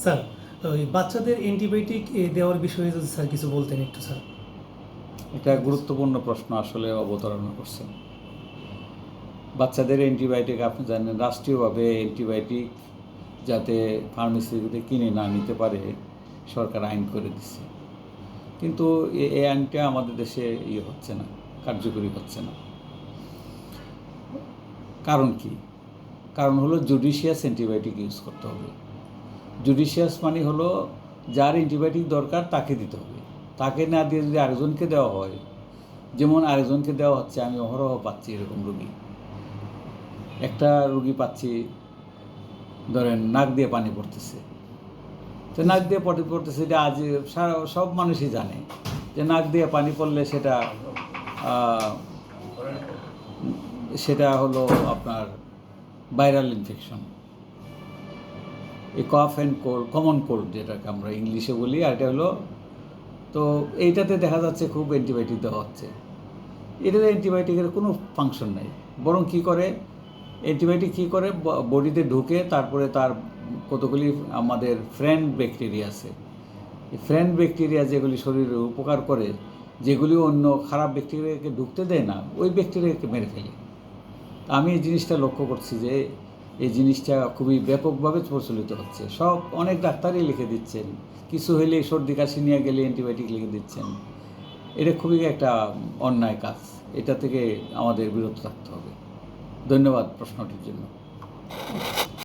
Sir, ওই বাচ্চাদের antibiotic দেওয়ার বিষয়ে যদি স্যার কিছু বলতেন একটু স্যার। এটা গুরুত্বপূর্ণ প্রশ্ন আসলে অবতারণা করছেন। বাচ্চাদের অ্যান্টিবায়োটিক আপনি জানেন রাষ্ট্রীয়ভাবে অ্যান্টিবায়োটিক যাতে ফার্মেসি থেকে কিনে না নিতে পারে সরকার আইন করে দিচ্ছে, কিন্তু এই আইনটা আমাদের দেশে হচ্ছে না, কার্যকরী হচ্ছে না। কারণ কি? কারণ হলো জুডিশিয়াস অ্যান্টিবায়োটিক ইউজ করতে হবে। জুডিশিয়াস মানে হলো যার অ্যান্টিবায়োটিক দরকার তাকে দিতে হবে, তাকে না দিয়ে যদি আরেকজনকে দেওয়া হয়, যেমন আরেকজনকে দেওয়া হচ্ছে, আমি অহরহ পাচ্ছি এরকম রুগী। একটা রুগী পাচ্ছি, ধরেন নাক দিয়ে পানি পড়তেছে, তো নাক দিয়ে পানি পড়তেছে, এটা আজ সব মানুষই জানে যে নাক দিয়ে পানি পড়লে সেটা হলো আপনার ভাইরাল ইনফেকশন, এই cough and cold, common cold যেটাকে আমরা ইংলিশে বলি, আর এটা হলো, তো এইটাতে দেখা যাচ্ছে খুব অ্যান্টিবায়োটিক দেওয়া হচ্ছে। এটাতে অ্যান্টিবায়োটিকের কোনো ফাংশন নেই, বরং কী করে অ্যান্টিবায়োটিক কী করে বডিতে ঢুকে তারপরে তার কতগুলি আমাদের ফ্রেন্ড ব্যাকটেরিয়া আছে, এই ফ্রেন্ড ব্যাকটেরিয়া যেগুলি শরীরে উপকার করে, যেগুলি অন্য খারাপ ব্যাকটেরিয়াকে ঢুকতে দেয় না, ওই ব্যাকটেরিয়াকে মেরে ফেলে। আমি এই জিনিসটা লক্ষ্য করছি যে এই জিনিসটা খুবই ব্যাপকভাবে প্রচলিত হচ্ছে। অনেক ডাক্তারই লিখে দিচ্ছেন, কিছু হলে সর্দি কাশি নিয়ে গেলে অ্যান্টিবায়োটিক লিখে দিচ্ছেন। এটা খুবই একটা অন্যায় কাজ, এটা থেকে আমাদের বিরত থাকতে হবে। ধন্যবাদ প্রশ্নটির জন্য।